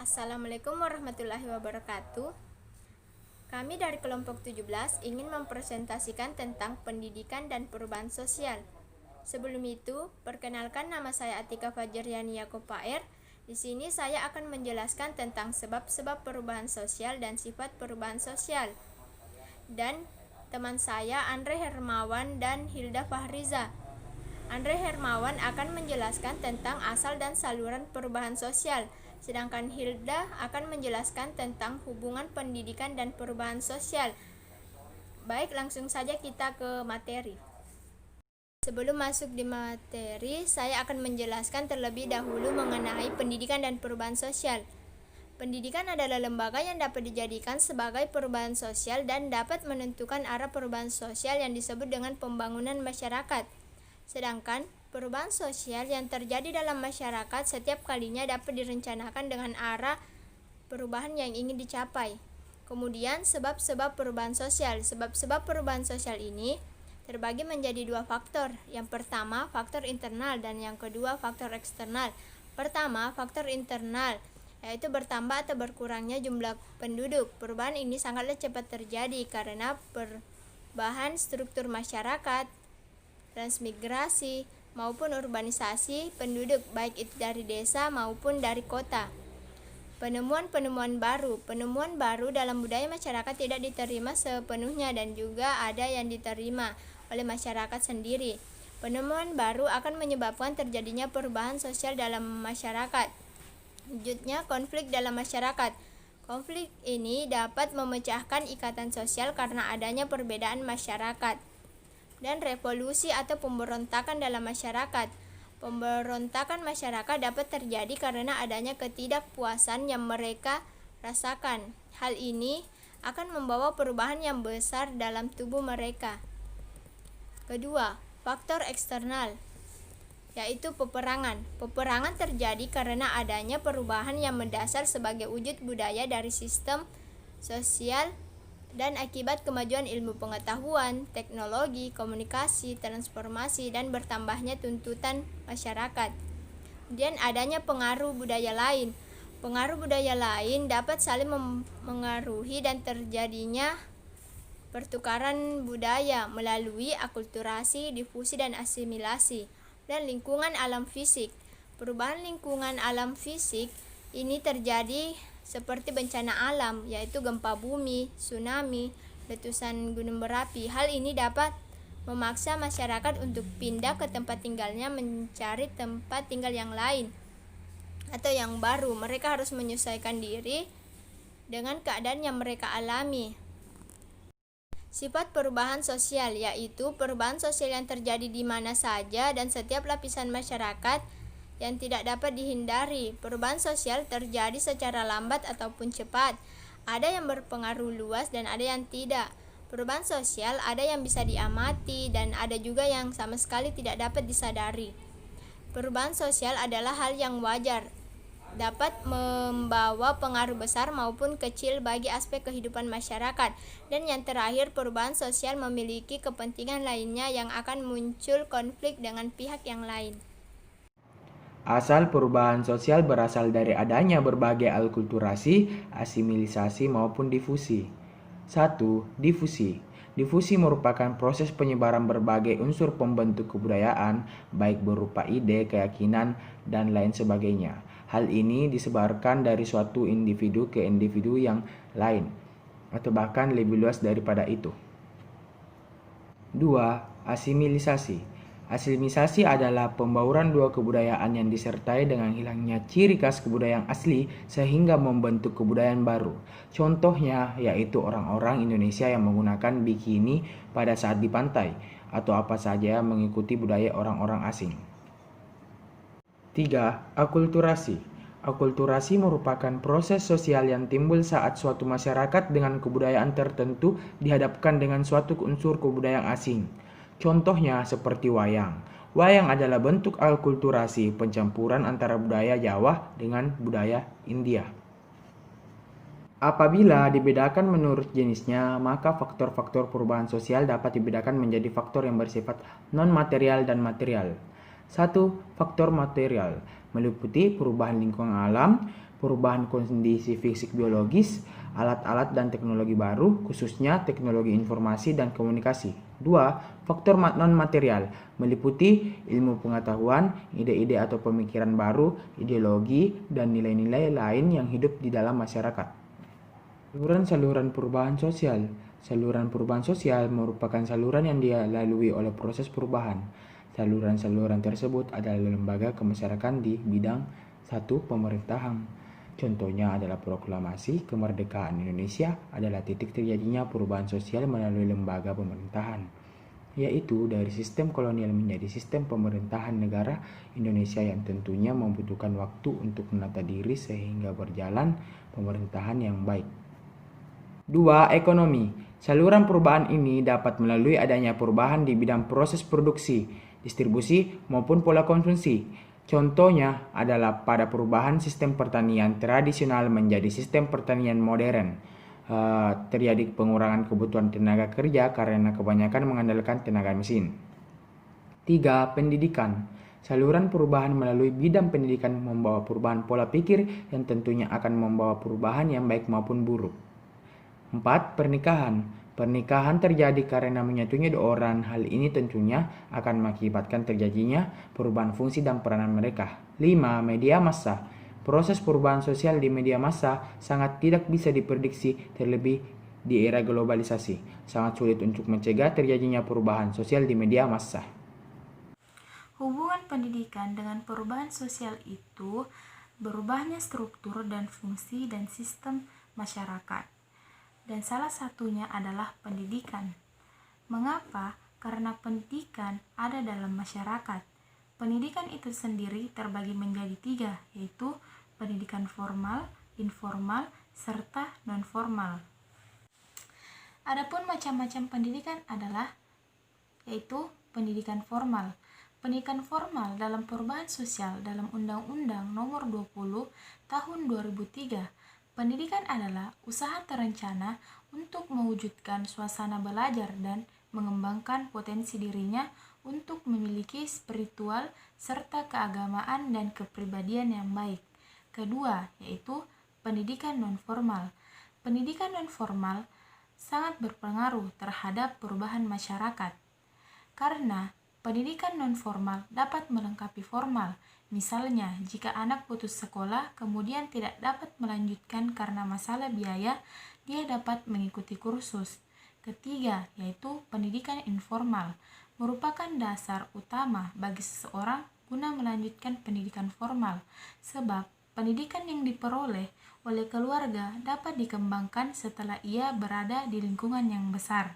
Assalamualaikum warahmatullahi wabarakatuh. Kami dari kelompok 17 ingin mempresentasikan tentang pendidikan dan perubahan sosial. Sebelum itu, perkenalkan, nama saya Atika Fajriani Yaakob PR. Di sini saya akan menjelaskan tentang sebab-sebab perubahan sosial dan sifat perubahan sosial. Dan teman saya Andre Hermawan dan Hilda Fahriza. Andre Hermawan akan menjelaskan tentang asal dan saluran perubahan sosial, sedangkan Hilda akan menjelaskan tentang hubungan pendidikan dan perubahan sosial. Baik, langsung saja kita ke materi. Sebelum masuk di materi, saya akan menjelaskan terlebih dahulu mengenai pendidikan dan perubahan sosial. Pendidikan adalah lembaga yang dapat dijadikan sebagai perubahan sosial dan dapat menentukan arah perubahan sosial yang disebut dengan pembangunan masyarakat. Sedangkan perubahan sosial yang terjadi dalam masyarakat setiap kalinya dapat direncanakan dengan arah perubahan yang ingin dicapai. Kemudian sebab-sebab perubahan sosial. Sebab-sebab perubahan sosial ini terbagi menjadi dua faktor. Yang pertama, faktor internal, dan yang kedua, faktor eksternal. Pertama, faktor internal, yaitu bertambah atau berkurangnya jumlah penduduk. Perubahan ini sangatlah cepat terjadi karena perubahan struktur masyarakat, transmigrasi maupun urbanisasi penduduk, baik itu dari desa maupun dari kota. Penemuan baru dalam budaya masyarakat tidak diterima sepenuhnya dan juga ada yang diterima oleh masyarakat sendiri. Penemuan baru akan menyebabkan terjadinya perubahan sosial dalam masyarakat. Wujudnya konflik dalam masyarakat. Konflik ini dapat memecahkan ikatan sosial karena adanya perbedaan masyarakat. Dan revolusi atau pemberontakan dalam masyarakat. Pemberontakan masyarakat dapat terjadi karena adanya ketidakpuasan yang mereka rasakan. Hal ini akan membawa perubahan yang besar dalam tubuh mereka. Kedua, faktor eksternal, yaitu peperangan. Peperangan terjadi karena adanya perubahan yang mendasar sebagai wujud budaya dari sistem sosial dan akibat kemajuan ilmu pengetahuan, teknologi, komunikasi, transformasi, dan bertambahnya tuntutan masyarakat. Kemudian adanya pengaruh budaya lain. Pengaruh budaya lain dapat saling mengaruhi dan terjadinya pertukaran budaya melalui akulturasi, difusi, dan asimilasi. Dan lingkungan alam fisik. Perubahan lingkungan alam fisik ini terjadi seperti bencana alam, yaitu gempa bumi, tsunami, letusan gunung berapi. Hal ini dapat memaksa masyarakat untuk pindah ke tempat tinggalnya, mencari tempat tinggal yang lain atau yang baru. Mereka harus menyesuaikan diri dengan keadaan yang mereka alami. Sifat perubahan sosial, yaitu perubahan sosial yang terjadi di mana saja dan setiap lapisan masyarakat yang tidak dapat dihindari. Perubahan sosial terjadi secara lambat ataupun cepat. Ada yang berpengaruh luas dan ada yang tidak. Perubahan sosial ada yang bisa diamati dan ada juga yang sama sekali tidak dapat disadari. Perubahan sosial adalah hal yang wajar, dapat membawa pengaruh besar maupun kecil bagi aspek kehidupan masyarakat. Dan yang terakhir, perubahan sosial memiliki kepentingan lainnya yang akan muncul konflik dengan pihak yang lain. Asal perubahan sosial berasal dari adanya berbagai alkulturasi, asimilisasi maupun difusi. 1. Difusi. Difusi merupakan proses penyebaran berbagai unsur pembentuk kebudayaan, baik berupa ide, keyakinan, dan lain sebagainya. Hal ini disebarkan dari suatu individu ke individu yang lain, atau bahkan lebih luas daripada itu. 2. Asimilisasi. Asimilisasi adalah pembauran dua kebudayaan yang disertai dengan hilangnya ciri khas kebudayaan asli sehingga membentuk kebudayaan baru. Contohnya yaitu orang-orang Indonesia yang menggunakan bikini pada saat di pantai atau apa saja mengikuti budaya orang-orang asing. 3. Akulturasi. Akulturasi merupakan proses sosial yang timbul saat suatu masyarakat dengan kebudayaan tertentu dihadapkan dengan suatu unsur kebudayaan asing. Contohnya seperti wayang. Wayang adalah bentuk akulturasi pencampuran antara budaya Jawa dengan budaya India. Apabila dibedakan menurut jenisnya, maka faktor-faktor perubahan sosial dapat dibedakan menjadi faktor yang bersifat non-material dan material. 1. Faktor material. meliputi perubahan lingkungan alam, perubahan kondisi fisik biologis, alat-alat dan teknologi baru, khususnya teknologi informasi dan komunikasi. 2. Faktor non-material, meliputi ilmu pengetahuan, ide-ide atau pemikiran baru, ideologi, dan nilai-nilai lain yang hidup di dalam masyarakat. Saluran-saluran perubahan sosial. Saluran perubahan sosial merupakan saluran yang dilalui oleh proses perubahan. Saluran-saluran tersebut adalah lembaga kemasyarakatan di bidang 1. Pemerintahan. Contohnya adalah proklamasi kemerdekaan Indonesia adalah titik terjadinya perubahan sosial melalui lembaga pemerintahan, yaitu dari sistem kolonial menjadi sistem pemerintahan negara Indonesia yang tentunya membutuhkan waktu untuk menata diri sehingga berjalan pemerintahan yang baik. 2. Ekonomi. Saluran perubahan ini dapat melalui adanya perubahan di bidang proses produksi, distribusi, maupun pola konsumsi. Contohnya adalah pada perubahan sistem pertanian tradisional menjadi sistem pertanian modern. Terjadi pengurangan kebutuhan tenaga kerja karena kebanyakan mengandalkan tenaga mesin. 3. Pendidikan. Saluran perubahan melalui bidang pendidikan membawa perubahan pola pikir yang tentunya akan membawa perubahan yang baik maupun buruk. 4. Pernikahan. Pernikahan terjadi karena menyatunya dua orang. Hal ini tentunya akan mengakibatkan terjadinya perubahan fungsi dan peranan mereka. 5. Media massa. Proses perubahan sosial di media massa sangat tidak bisa diprediksi, terlebih di era globalisasi. Sangat sulit untuk mencegah terjadinya perubahan sosial di media massa. Hubungan pendidikan dengan perubahan sosial itu berubahnya struktur dan fungsi dan sistem masyarakat. Dan salah satunya adalah pendidikan. Mengapa? Karena pendidikan ada dalam masyarakat. Pendidikan itu sendiri terbagi menjadi 3, yaitu pendidikan formal, informal, serta non-formal. Adapun macam-macam pendidikan adalah yaitu pendidikan formal. Pendidikan formal dalam perubahan sosial dalam Undang-Undang Nomor 20 Tahun 2003. Pendidikan adalah usaha terencana untuk mewujudkan suasana belajar dan mengembangkan potensi dirinya untuk memiliki spiritual serta keagamaan dan kepribadian yang baik. Kedua, yaitu pendidikan non-formal. Pendidikan non-formal sangat berpengaruh terhadap perubahan masyarakat, karena pendidikan non-formal dapat melengkapi formal. Misalnya, jika anak putus sekolah kemudian tidak dapat melanjutkan karena masalah biaya, dia dapat mengikuti kursus. Ketiga, yaitu pendidikan informal, merupakan dasar utama bagi seseorang guna melanjutkan pendidikan formal, sebab pendidikan yang diperoleh oleh keluarga dapat dikembangkan setelah ia berada di lingkungan yang besar.